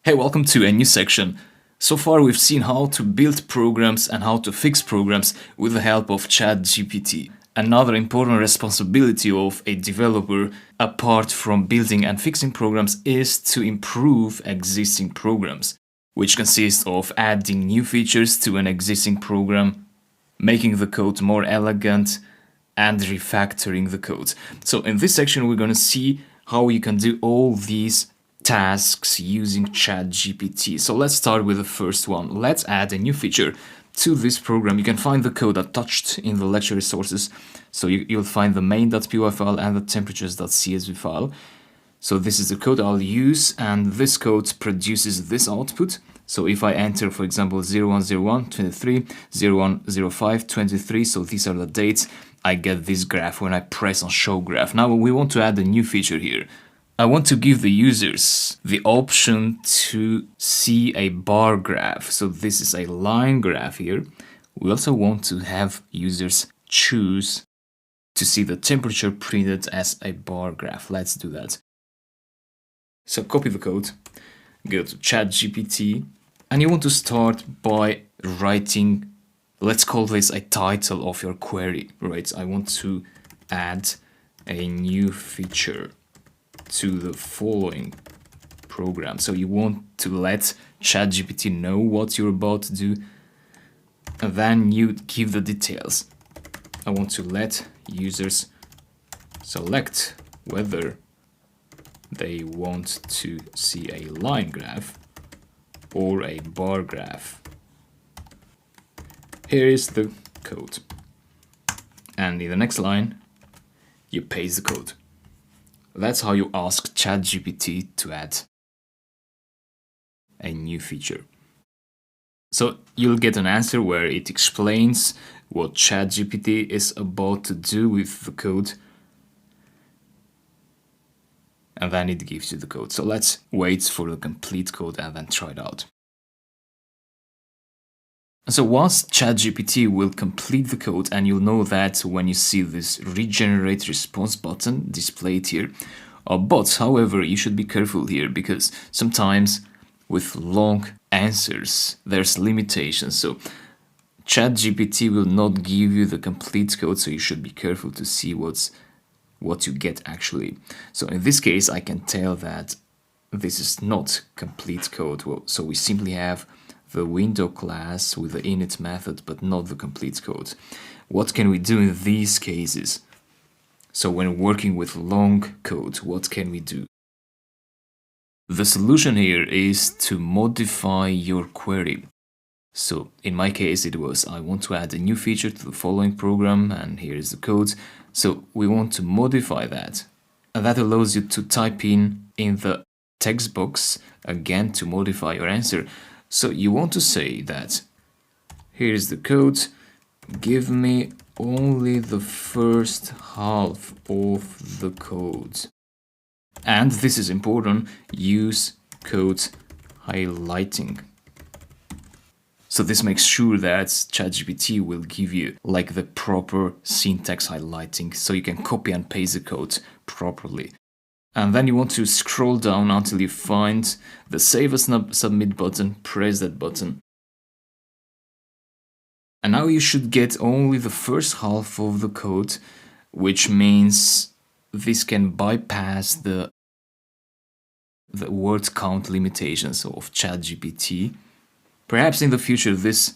Hey, welcome to a new section. So far we've seen how to build programs and how to fix programs with the help of ChatGPT. Another important responsibility of a developer, apart from building and fixing programs, is to improve existing programs, which consists of adding new features to an existing program, making the code more elegant, and refactoring the code. So in this section we're going to see how you can do all these tasks using ChatGPT. So let's start with the first one. Let's add a new feature to this program. You can find the code attached in the lecture resources. So you'll find the main.py file and the temperatures.csv file. So this is the code I'll use, and this code produces this output. So if I enter, for example, 0101 23, 0105 23, so these are the dates, I get this graph when I press on show graph. Now we want to add a new feature here. I want to give the users the option to see a bar graph. So this is a line graph here. We also want to have users choose to see the temperature printed as a bar graph. Let's do that. So copy the code, go to ChatGPT, and you want to start by writing, let's call this a title of your query, right? I want to add a new feature to the following program. So you want to let ChatGPT know what you're about to do, and then you give the details. I want to let users select whether they want to see a line graph or a bar graph. Here is the code. And in the next line, you paste the code. That's how you ask ChatGPT to add a new feature. So you'll get an answer where it explains what ChatGPT is about to do with the code, and then it gives you the code. So let's wait for the complete code and then try it out. So once ChatGPT will complete the code, and you'll know that when you see this regenerate response button displayed here. But however, you should be careful here, because sometimes with long answers there's limitations. So ChatGPT will not give you the complete code, so you should be careful to see what you get actually. So in this case I can tell that this is not complete code. Well, so we simply have the window class with the init method, but not the complete code. What can we do in these cases? So when working with long code, what can we do? The solution here is to modify your query. So in my case it was, I want to add a new feature to the following program, and here is the code. So we want to modify that, and that allows you to type in the text box again to modify your answer. So you want to say that here is the code, give me only the first half of the code. And this is important, use code highlighting. So this makes sure that ChatGPT will give you like the proper syntax highlighting, so you can copy and paste the code properly. And then you want to scroll down until you find the Save as Submit button, press that button. And now you should get only the first half of the code, which means this can bypass the word count limitations of ChatGPT. Perhaps in the future this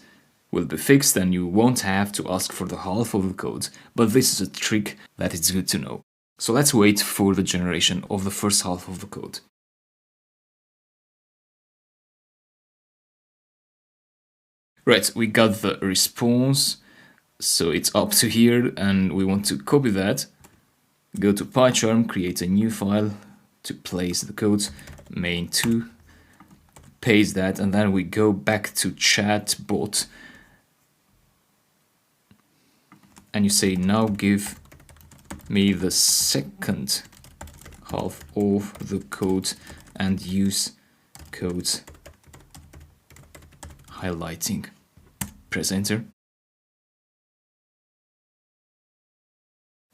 will be fixed and you won't have to ask for the half of the code, but this is a trick that it's good to know. So let's wait for the generation of the first half of the code. Right, we got the response, so it's up to here, and we want to copy that. Go to PyCharm, create a new file to place the code, main2, paste that, and then we go back to chatbot, and you say now give me the second half of the code and use code highlighting. Press enter,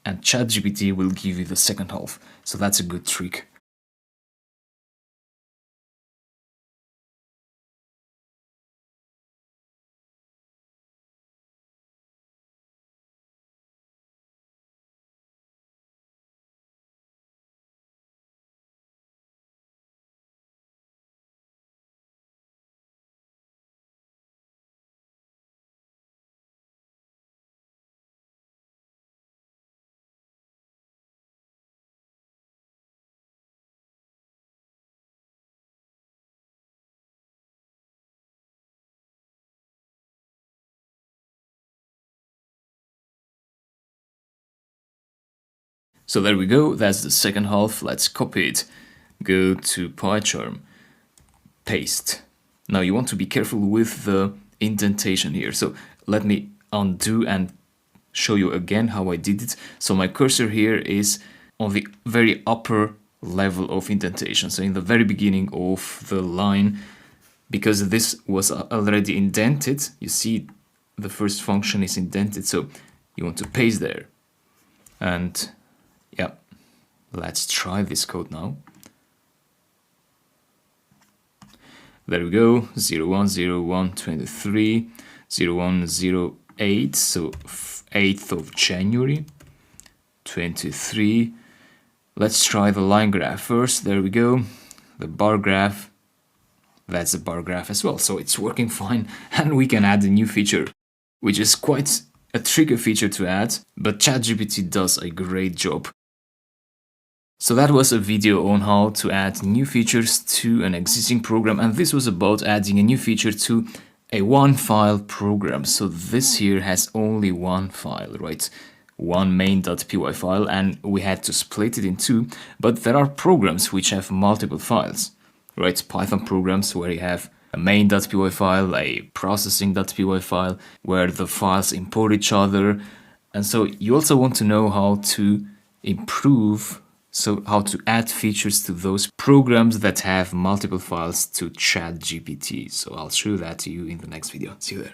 and ChatGPT will give you the second half. So that's a good trick. So there we go, that's the second half. Let's copy it. Go to PyCharm, paste. Now you want to be careful with the indentation here. So let me undo and show you again how I did it. So my cursor here is on the very upper level of indentation. So in the very beginning of the line, because this was already indented, you see the first function is indented. So you want to paste there. And yeah, let's try this code now. There we go, 010123, 0108, so 8th of January, 23. Let's try the line graph first. There we go, the bar graph. That's a bar graph as well, so it's working fine. And we can add a new feature, which is quite a tricky feature to add, but ChatGPT does a great job. So that was a video on how to add new features to an existing program, and this was about adding a new feature to a one-file program. So this here has only one file, right? One main.py file, and we had to split it in two, but there are programs which have multiple files, right? Python programs where you have a main.py file, a processing.py file, where the files import each other. And so you also want to know how to improve, so how to add features to those programs that have multiple files to ChatGPT. So I'll show that to you in the next video. See you there.